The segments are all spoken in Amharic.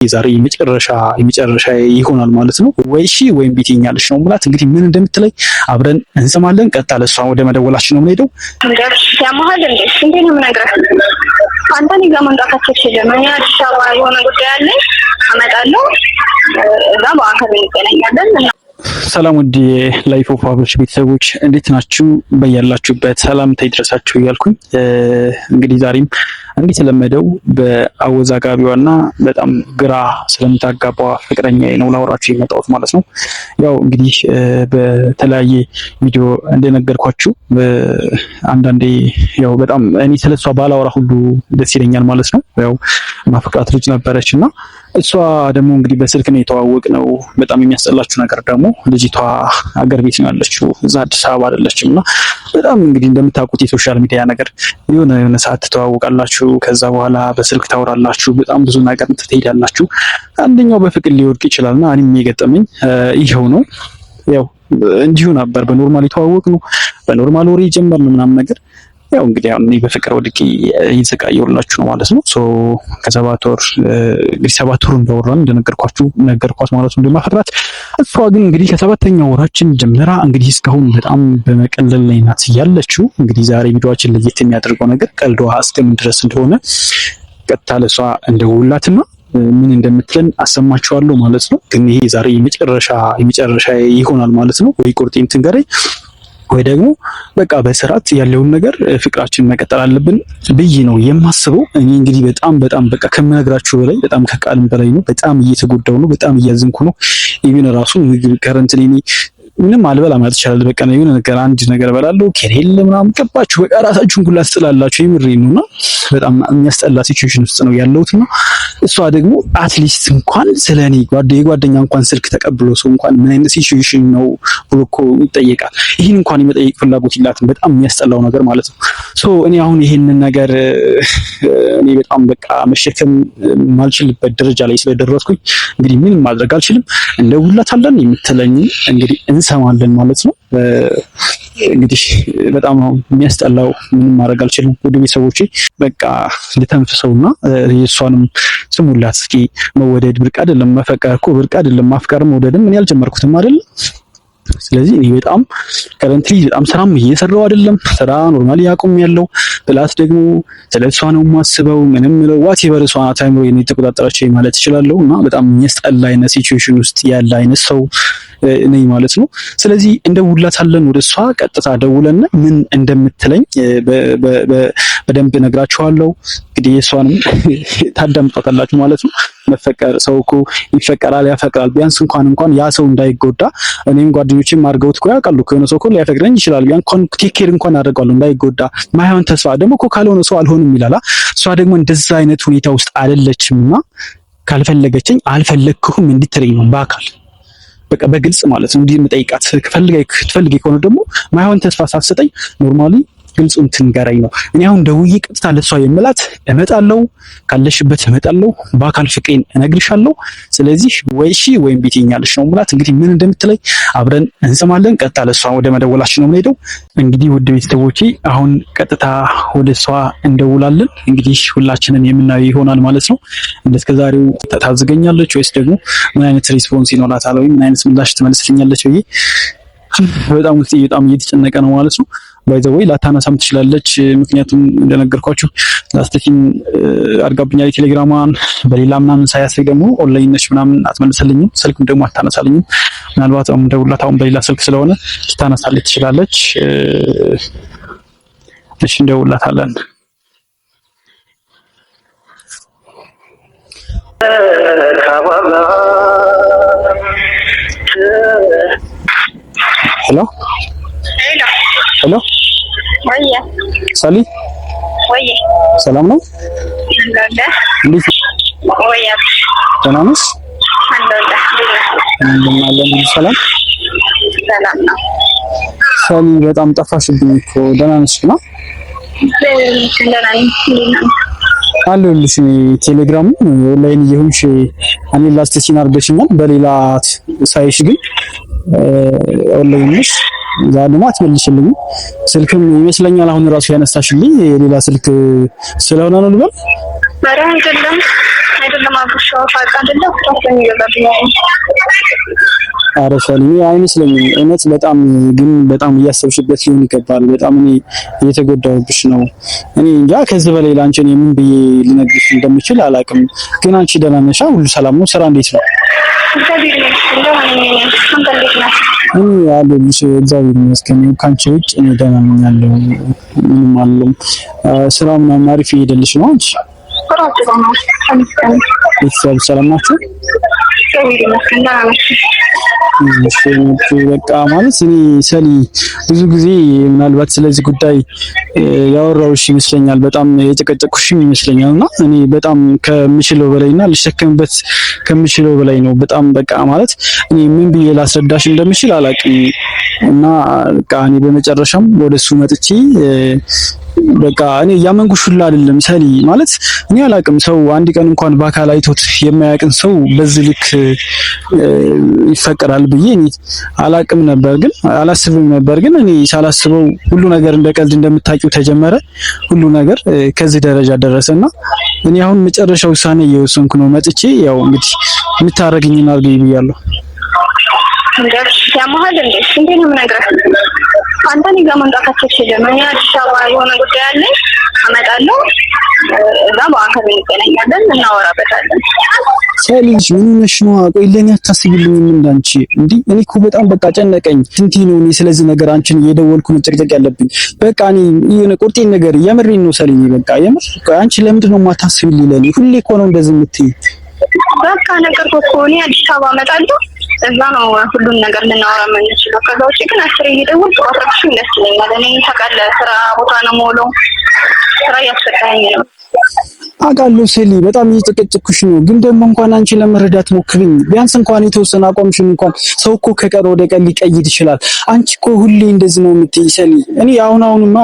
ዛሬ የመጨረሻ ይሆናል ማለት ነው። ወይ እሺ ወይም ቢትኛለሽ ነው ማለት እንግዲህ ምን እንደምትለኝ አብረን እንሰማለን። ቀጥታ ለሷ ወደ መደወላችን ነው የምንሄደው። ያማሃል እንዴ? እንዴ ነው የምነግርህ? አንተ እኔ ጋር መምጣታቸው ስለምን አዲስ አበባ የሆነ ጉዳይ አለኝ አመጣለሁ። እዛ በአካል እንገናኛለን። ሰላም ውድ ላይፍ ኦፍ አብሮች ቤተሰቦች እንዴት ናችሁ? በያላችሁበት ሰላምታ ይድረሳችሁ እያልኩኝ እንግዲህ ዛሬም እንደተለመደው በአወዛጋቢዋና በጣም ግራ ስለምታጋባዋ ፍቅረኛዬ ነው ላወራችሁ የመጣሁት ማለት ነው። ያው እንግዲህ በተለያየ ቪዲዮ እንደነገርኳችሁ አንዳንዴ ያው በጣም እኔ ስለሷ ባላወራ ሁሉ ደስ ይለኛል ማለት ነው። ያው ማፍቃት ልጅ ነበረችና እሷ ደግሞ እንግዲህ በስልክ ነው የተዋወቅነው። በጣም የሚያስጠላችሁ ነገር ደግሞ ልጅቷ አገር ቤት ነው ያለችው፣ እዛ አዲስ አበባ አይደለችም። እና በጣም እንግዲህ እንደምታውቁት የሶሻል ሚዲያ ነገር የሆነ ሰዓት ትተዋወቃላችሁ፣ ከዛ በኋላ በስልክ ታወራላችሁ፣ በጣም ብዙ ነገር ትሄዳላችሁ። አንደኛው በፍቅር ሊወድቅ ይችላልና እኔም የገጠመኝ ይሄው ነው። ያው እንዲሁ ነበር በኖርማል የተዋወቅነው፣ በኖርማል ወሬ ጀመርን ምናምን ነገር ያው እንግዲህ አሁን እኔ በፍቅር ወድቄ እየተሰቃየሁላችሁ ነው ማለት ነው። ከሰባት ወር እንግዲህ 7 ወር እንደወራን ነገርኳት ማለት ነው እንደማፈቅራት። እሷ ግን እንግዲህ ከሰባተኛው ወራችን ጀምራ እንግዲህ እስካሁን በጣም በመቀለል ላይ ናት ያለችው። እንግዲህ ዛሬ ቪዲዮአችን ለየት የሚያደርገው ነገር ቀልዷ እስከምን ድረስ እንደሆነ ቀጥታ ለሷ እንደውላትና ምን እንደምትለን አሰማችኋለሁ ማለት ነው። ግን ይሄ ዛሬ የመጨረሻ ይሆናል ማለት ነው። ወይ ቁርጤን ትንገረኝ ወይ ደግሞ በቃ በስርዓት ያለውን ነገር ፍቅራችን መቀጠል አለብን ብዬ ነው የማስበው። እኔ እንግዲህ በጣም በቃ ከምነግራችሁ በላይ በጣም ከቃልም በላይ ነው። በጣም እየተጎዳው ነው። በጣም እያዘንኩ ነው። ኢቭን ራሱ ምግብ ከረንትሊ ምንም አልበላ ማለት ይችላል። በቃ ነው የሆነ ነገር አንድ ነገር በላለው ከሌለ ምናምን ገባችሁ በቃ ራሳችሁን ሁላ ትጥላላችሁ። የምሬን ነውና በጣም የሚያስጠላ ሲቹዌሽን ውስጥ ነው ያለሁትና እሷ ደግሞ አትሊስት እንኳን ስለኔ የጓደኛ እንኳን ስልክ ተቀብሎ ሰው እንኳን ምን አይነት ሲቹዌሽን ነው ብሎ እኮ ይጠይቃል። ይሄን እንኳን የመጠየቅ ፍላጎት የላትም። በጣም የሚያስጠላው ነገር ማለት ነው። እኔ አሁን ይሄንን ነገር እኔ በጣም በቃ መሸከም ማልችልበት ደረጃ ላይ ስለደረስኩኝ እንግዲህ ምንም ማድረግ አልችልም። እንደውላታለን የምትለኝ እንግዲህ እንሰማለን ማለት ነው። እንግዲህ በጣም የሚያስጠላው ምንም ማድረግ አልችልም። ወደ ቤተሰቦቼ በቃ ልተንፍሰውና የእሷንም ስሙላት እስኪ። መወደድ ብርቅ አይደለም፣ መፈቀር እኮ ብርቅ አይደለም። ማፍቀርም መውደድም እኔ አልጀመርኩትም አይደል? ስለዚህ እኔ በጣም ከረንትሊ በጣም ስራም እየሰራው አይደለም። ስራ ኖርማሊ ያቆም ያለው ብላት ደግሞ ስለሷ ነው የማስበው። ምንም ነው ዋቴቨር እሷ ናት አይምሮ የኔ ተቆጣጣራቸው ማለት እችላለሁ። እና በጣም የሚያስጠላ አይነት ሲቹዌሽን ውስጥ ያለ አይነት ሰው ነኝ ማለት ነው። ስለዚህ እንደውላታለን ወደ እሷ ቀጥታ ደውለን ምን እንደምትለኝ በደንብ ነግራችኋለሁ። እንግዲህ እሷንም ታዳምጣላችሁ ማለት ነው። መፈቀር ሰው እኮ ይፈቀራል፣ ያፈቅራል። ቢያንስ እንኳን ያ ሰው እንዳይጎዳ እኔም ጓደኞቼም አድርገውት እኮ ያውቃሉ። ከሆነ ሰው እኮ ሊያፈቅረኝ ይችላል። ቢያንስ ቴክ ኬር እንኳን አደርጋለሁ እንዳይጎዳ። ማይሆን ተስፋ ደግሞ እኮ ካልሆነ ሰው አልሆንም ይላል። እሷ ደግሞ እንደዛ አይነት ሁኔታ ውስጥ አይደለችምና ካልፈለገችኝ አልፈለግኩም እንድትለኝ ነው በአካል በቃ በግልጽ ማለት ነው እንዲህ የምጠይቃት። ትፈልጊ ከሆነ ደግሞ ማይሆን ተስፋ ሳትሰጠኝ ኖርማሊ ግልጹን ትንገረኝ ነው። እኔ አሁን ደውዬ ቀጥታ ለሷ የምላት እመጣለሁ፣ ካለሽበት እመጣለሁ፣ በአካል ፍቅሬን እነግርሻለሁ። ስለዚህ ወይ እሺ ወይም ቢትኛለሽ ነው ማለት እንግዲህ ምን እንደምትለኝ አብረን እንሰማለን። ቀጥታ ለሷ ወደ መደወላችን ነው የምንሄደው። እንግዲህ ውድ ቤተሰቦቼ አሁን ቀጥታ ወደ እሷ እንደውላለን። እንግዲህ ሁላችንን የምናየው ይሆናል ማለት ነው። እንደስከዛሬው ታዝገኛለች ወይስ ደግሞ ምን አይነት ሪስፖንስ ይኖራታል ወይ ምን አይነት ምላሽ ትመልስልኛለች ብዬ በጣም እየተጨነቀ ነው ማለት ነው። ባይ ዘ ወይ ላታነሳም ትችላለች። ምክንያቱም እንደነገርኳችሁ ላስቲኪን አድርጋብኛል ቴሌግራሟን በሌላ ምናምን ሳያስይ ደግሞ ኦንላይን ነች ምናምን አትመልስልኝም። ስልክም ደግሞ አታነሳልኝም። ምናልባት እንደውላት አሁን በሌላ ስልክ ስለሆነ ልታነሳልኝ ትችላለች። እሺ እንደውላታለን። ሄሎ ወይዬ ሰሊ ወይዬ ሰላም ነው? እንዴት ወይዬ ደህና ነሽ? እንደምን ሰላም ነው። ሰሊ በጣም ጠፋሽብኝ እኮ። ደህና ነሽ ነው? ደህና ነኝ። አለሁልሽ። ቴሌግራም ኦንላይን እየሆንሽ እኔ ላስቲኪን አድርገሽኛል። በሌላ ሳይሽ ግን ኦንላይን ነሽ። ዛሬማ አትመልሽልኝ። ስልክም ይመስለኛል አሁን ራሱ ያነሳሽልኝ የሌላ ስልክ ስለሆነ ነው ልበል? ኧረ አይደለም አይደለም አብሻው ፋቃ አይደለም ተፈኝ ይገባል። ኧረ ሰሊም አይመስለኝም። እውነት በጣም ግን በጣም እያሰብሽበት ሊሆን ይገባል። በጣም እኔ እየተጎዳሁብሽ ነው። እኔ እንጃ ከዚህ በላይ ላንቺ እኔ ምን ብዬ ልነግርሽ እንደምችል አላውቅም። ግን አንቺ ደህና ነሽ? ሁሉ ሰላም ነው? ስራ እንዴት ነው? እኔ ያለሁልሽ እግዚአብሔር ይመስገን። ከአንቺ ውጭ እኔ ደህና ነኝ ያለው ምንም አልልም። ስራ ምናምን አሪፍ እየሄደልሽ ነው አንቺ? ቤተሰብ ሰላም ናቸው? በቃ ማለት እኔ ሰሊ ብዙ ጊዜ ምናልባት ስለዚህ ጉዳይ ያወራሁሽ ይመስለኛል፣ በጣም የጨቀጨቅኩሽም ይመስለኛል እና እኔ በጣም ከምችለው በላይና ልሸከምበት ከምችለው በላይ ነው። በጣም በቃ ማለት እኔ ምን ብዬ ላስረዳሽ እንደምችል አላውቅም እና በቃ እኔ በመጨረሻም ወደሱ መጥቼ በቃ እኔ ያመንኩሽ ሁላ አይደለም ሰሊ ማለት እኔ አላውቅም። ሰው አንድ ቀን እንኳን በአካል አይቶት የማያውቅን ሰው በዚህ ልክ ይፈቀራል ብዬ እኔ አላውቅም ነበር፣ ግን አላስብም ነበር። ግን እኔ ሳላስበው ሁሉ ነገር እንደ ቀልድ እንደምታውቂው ተጀመረ። ሁሉ ነገር ከዚህ ደረጃ ደረሰና እኔ አሁን መጨረሻ ውሳኔ እየወሰንኩ ነው። መጥቼ ያው እንግዲህ የምታረግኝና አድርገኝ ብያለሁ። ያመሃል እንዴ? እንዴት ነው የምነግርህ? አንተ እኔ ጋር መምጣት አትችልም። እኔ አዲስ አበባ የሆነ ጉዳይ አለኝ፣ አመጣለሁ። እዛ በአካል እንገናኛለን፣ እናወራበታለን። ሰሊሽ ምን ነሽ ነው? ቆይ ለኔ አታስቢልኝም እንዳንቺ እንዴ? እኔ እኮ በጣም በቃ ጨነቀኝ። ስንቴ ነው እኔ ስለዚህ ነገር አንቺን እየደወልኩ ነው ጭቅጭቅ ያለብኝ። በቃ እኔ የሆነ ቁርጤን ነገር የምሬን ነው ሰሊኝ። በቃ የምር አንቺ ለምንድን ነው የማታስቢልኝ? ለኔ ሁሌ እኮ ነው እንደዚህ የምትይ። በቃ ነገርኩህ እኮ እኔ አዲስ አበባ እመጣለሁ። እዛ ነው ሁሉን ነገር ልናወራ የምንችለው። ከዛ ውጪ ግን አስሬ እየደወልኩ አውራሽኝ ደስ ይለኛል። እኔ ታውቃለህ ስራ ቦታ ነው የምውለው፣ ስራ እያስፈታኝ ነው። አውቃለሁ ሰሊ፣ በጣም እየጨቀጨኩሽ ነው። ግን ደግሞ እንኳን አንቺ ለመረዳት ሞክሪኝ። ቢያንስ እንኳን የተወሰነ አቋምሽን እንኳን ሰው እኮ ከቀን ወደ ቀን ሊቀይር ይችላል። አንቺ እኮ ሁሌ እንደዚህ ነው የምትይ ሰሊ። እኔ አሁንማ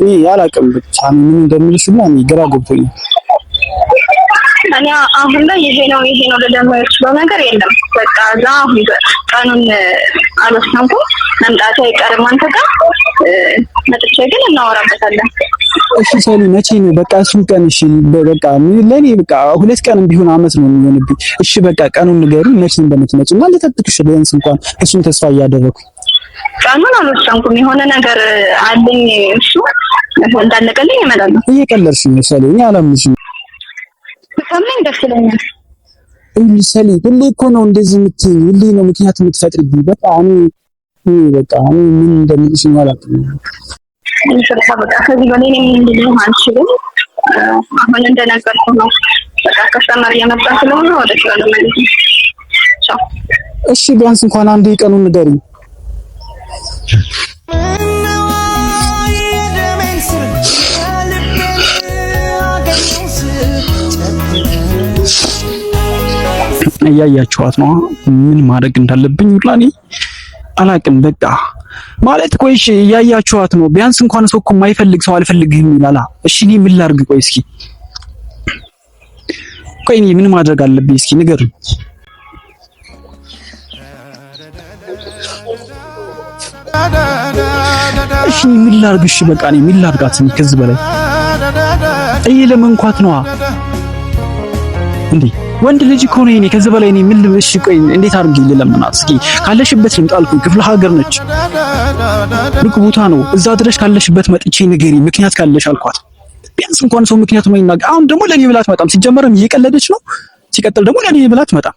እኔ አላውቅም ብቻ ምን እንደምልሽማ እኔ ግራ ገብቶኛል። እኔ አሁን ላይ ይሄ ነው ልደምር የምችለው ነገር የለም። በቃ እዛ አሁን ቀኑን አልወሰንኩም፣ መምጣቴ አይቀርም አንተ ጋር መጥቼ ግን እናወራበታለን። እሺ ሰሊ፣ መቼ ነው? በቃ እሱን ቀን እሺ፣ በቃ ለኔ በቃ 2 ቀንም ቢሆን አመት ነው የሚሆንብኝ። እሺ በቃ ቀኑን ንገሪኝ፣ መቼ እንደምትመጪ እና ልጠብቅሽ ቢያንስ እንኳን እሱን ተስፋ እያደረኩኝ። ቀኑን አልወሰንኩም፣ የሆነ ነገር አለኝ። እሱ እንዳለቀልኝ እመጣለሁ። እየቀለድሽ ነው ሰሊ፣ እኔ አላምንሽም። ሰማኝ ደስ ይለኛል። ሰሊ ሁሌ እኮ ነው እንደዚህ የምትይኝ፣ ሁሌ ነው ምክንያት የምትፈጥሪብኝ። በቃ እኔ ምን እንደምልሽ ነው አላውቅም። እንሽርታ በቃ ከዚህ በላይ እኔ ምን ልልህ አልችልም። አሁን እንደነገርኩህ ነው። በቃ ከስተመር እየመጣ ስለሆነ ወደ ስራ ልመለስ ነው። ቻው። እሺ ቢያንስ እንኳን አንዴ ቀኑን ንገሪኝ። እያያችኋት ነው ምን ማድረግ እንዳለብኝ ብላኔ አላቅም። በቃ ማለት ቆይ እሺ እያያችኋት ነው። ቢያንስ እንኳን ሰው እኮ የማይፈልግ ሰው አልፈልግህም ይላል። እሺ እኔ ምን ላድርግ? ቆይ እስኪ ቆይ እኔ ምን ማድረግ አለብኝ? እስኪ ንገሩኝ። እሺ ምን ላድርግ? እሺ በቃ እኔ ምን ላድርጋት? ከዚህ በላይ ለመንኳት ነዋ እንዴ? ወንድ ልጅ እኮ ነው። እኔ ከዚህ በላይ እኔ ምን ልብሽ? ቆይ እንዴት አድርጌ ልለምናት? እስኪ ካለሽበት ልምጣ አልኩኝ። ክፍለ ሀገር ነች፣ ሩቅ ቦታ ነው። እዛ ድረሽ ካለሽበት መጥቼ ንገሪ፣ ምክንያት ካለሽ አልኳት። ቢያንስ እንኳን ሰው ምክንያት ነው ይናገር። አሁን ደግሞ ለኔ ብላ አትመጣም። ሲጀመርም እየቀለደች ነው፣ ሲቀጥል ደግሞ ለኔ ብላ አትመጣም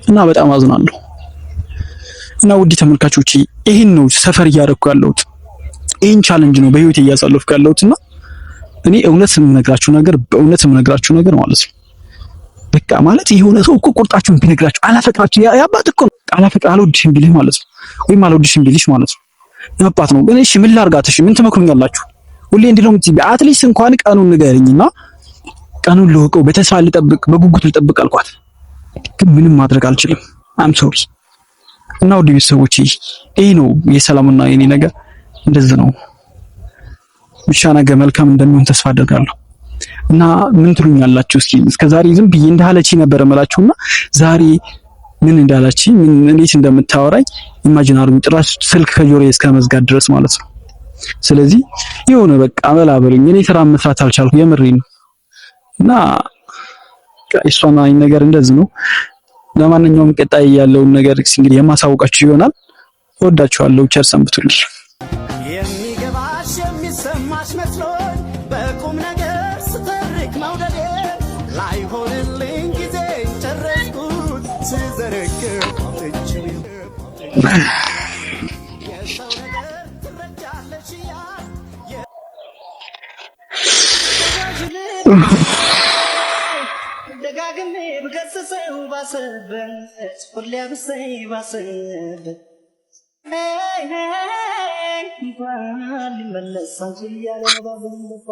እና በጣም አዝናለሁ። እና ውድ ተመልካቾቼ ይሄን ነው ሰፈር እያደረኩ ያለሁት፣ ይሄን ቻሌንጅ ነው በህይወት እያሳለፍኩ ያለሁትና እኔ እውነት የምነግራችሁ ነገር ማለት ነው በቃ ማለት የሆነ ሰው እኮ ቁርጣችሁን ቢነግራችሁ አላፈቅራችሁ ያባት እኮ አላፈቅራ አልወድሽም ቢልህ ማለት ነው፣ ወይም አልወድሽም ቢልሽ ማለት ነው ያባት ነው። ግን እሺ ምን ላድርጋት? እሺ ምን ትመክሩኛላችሁ? ሁሌ እንዲህ ነው የምትይ። አትሊስት እንኳን ቀኑን ንገረኝና ቀኑን ልወቀው፣ በተስፋ ልጠብቅ፣ በጉጉት ልጠብቅ አልኳት። ግን ምንም ማድረግ አልችልም። አም ሶሪ። እና ውድ ቤተሰቦቼ ይሄ ነው የሰላምና የኔ ነገር፣ እንደዚህ ነው። ብቻ ነገ መልካም እንደሚሆን ተስፋ አደርጋለሁ። እና ምን ትሉኛላችሁ? እስኪ እስከዛሬ ዝም ብዬ እንዳለች ነበር እመላችሁና ዛሬ ምን እንዳለች ምን እንዴት እንደምታወራኝ ኢማጂን አድርጉ። ጭራሽ ስልክ ከጆሮዬ እስከ መዝጋት ድረስ ማለት ነው። ስለዚህ የሆነ በቃ አመላ በሉኝ። እኔ ስራ መስራት አልቻልኩ፣ የምሬን ነው። እና እሷና አይ ነገር እንደዚህ ነው። ለማንኛውም ቀጣይ ያለውን ነገር እንግዲህ የማሳውቃችሁ ይሆናል። ወዳችኋለሁ። ቸር ሰንብቱልኝ። የሚገባሽ የሚሰማሽ መስሎኝ በቁም ነገር ስተርክ መውደዴ ላይሆንልኝ ጊዜ ጨረስኩት ስዘረግፍ አፍንጫዬ የሰው ነገር ትረጃለሽ ደጋግሜ ብገስጸው ባሰበት ሁሌ ብሰይ ባሰበት እንኳን ሊመለስ አንቺ እያለ ባዘንበት